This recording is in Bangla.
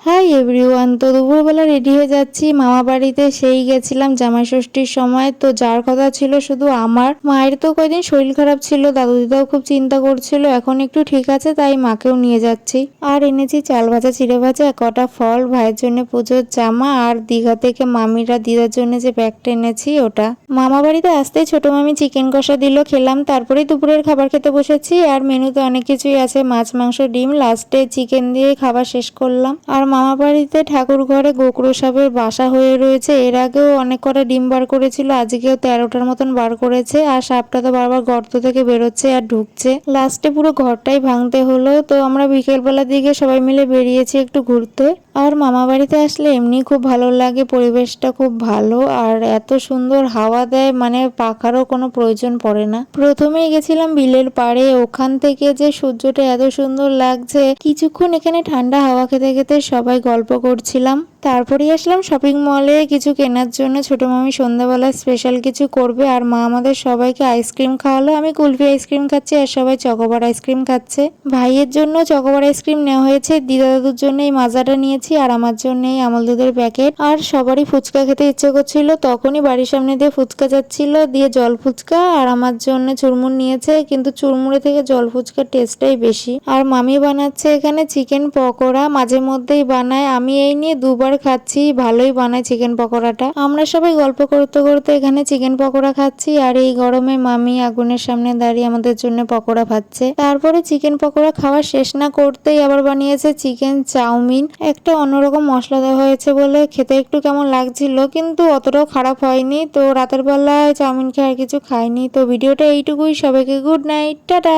Hi everyone. তো দুপুরবেলা রেডি হয়ে যাচ্ছি মামা বাড়িতে। সেই গেছিলাম জামাই ষষ্ঠীর সময়। তো যার কথা ছিল শুধু আমার মায়ের তো কয়দিন শরীর খারাপ ছিল, দাদু দিদাও খুব চিন্তা করছিল, এখন একটু ঠিক আছে, তাই মাকেও নিয়ে যাচ্ছি। আর এনেছি চাল ভাজা, চিড়ে ভাজা, কটা ফল, ভাইয়ের জন্য পুজোর জামা, আর দীঘা থেকে মামিরা দিদার জন্য যে ব্যাগটা এনেছি ওটা। মামা বাড়িতে আসতেই ছোট মামি চিকেন কষা দিল, খেলাম। তারপরেই দুপুরের খাবার খেতে বসেছি। আর মেনুতে অনেক কিছুই আছে, মাছ, মাংস, ডিম, লাস্টে চিকেন দিয়ে খাবার শেষ করলাম। আর মামা বাড়িতে ঠাকুর ঘরে গোকরো সাপের বাসা হয়ে রয়েছে। এর আগেও অনেক কটা ডিম বার করেছিল, আজকেও 13টার মতন বার করেছে। আর সাপটা তো বারবার গর্ত থেকে বেরোচ্ছে আর ঢুকছে, লাস্টে পুরো ঘরটাই ভাঙতে হলো। তো আমরা বিকেল বেলার দিকে সবাই মিলে বেরিয়েছি একটু ঘুরতে। আর মামা বাড়িতে আসলে এমনি খুব ভালো লাগে, পরিবেশটা খুব ভালো আর এত সুন্দর হাওয়া দেয়, মানে পাখারও কোনো প্রয়োজন পড়ে না। প্রথমেই গেছিলাম বিলের পাড়ে, ওখান থেকে যে সূর্যটা এত সুন্দর লাগছে, কিছুক্ষণ এখানে ঠান্ডা হাওয়া খেতে খেতে সবাই গল্প করছিলাম। তারপরেই আসলাম শপিং মলে কিছু কেনার জন্য। ছোট মামি সন্ধ্যাবেলা স্পেশাল কিছু করবে, আর মা আমাদের সবাইকে আইসক্রিম খাওয়ালো। আমি কুলফি আইসক্রিম খাচ্ছি আর সবাই চকোবার আইসক্রিম খাচ্ছে। ভাইয়ের জন্য চকোবার আইসক্রিম নেওয়া হয়েছে, দিদা দাদুর জন্য এই মাজাটা নিয়েছি, আর আমার জন্য এই আমল দুধের প্যাকেট। আর সবারই ফুচকা খেতে ইচ্ছে করছিল, তখনই বাড়ির সামনে দিয়ে ফুচকা যাচ্ছিল, দিয়ে জল ফুচকা, আর আমার জন্য চুরমুর নিয়েছে, কিন্তু চুরমুরে থেকে জল ফুচকার টেস্টটাই বেশি। আর মামি বানাচ্ছে এখানে চিকেন পকোড়া, মাঝে মধ্যেই বানায়, আমি এই নিয়ে দুবার খাচ্ছি, ভালোই বানায় চিকেন পকোড়াটা। আমরা সবাই গল্প করতে করতে এখানে চিকেন পকোড়া খাচ্ছি, আর এই গরমে মামি আগুনের সামনে দাঁড়িয়ে আমাদের জন্য পকোড়া ভাজছে। তারপরে চিকেন পকোড়া খাওয়া শেষ না করতেই আবার বানিয়েছে চিকেন চাউমিন। একটা অন্যরকম মশলা দেওয়া হয়েছে বলে খেতে একটু কেমন লাগছিল, কিন্তু অতটাও খারাপ হয়নি। তো রাতের বেলায় চাউমিন খেয়ে আর কিছু খাইনি। তো ভিডিওটা এইটুকুই, সবাইকে গুড নাইট, টাটা।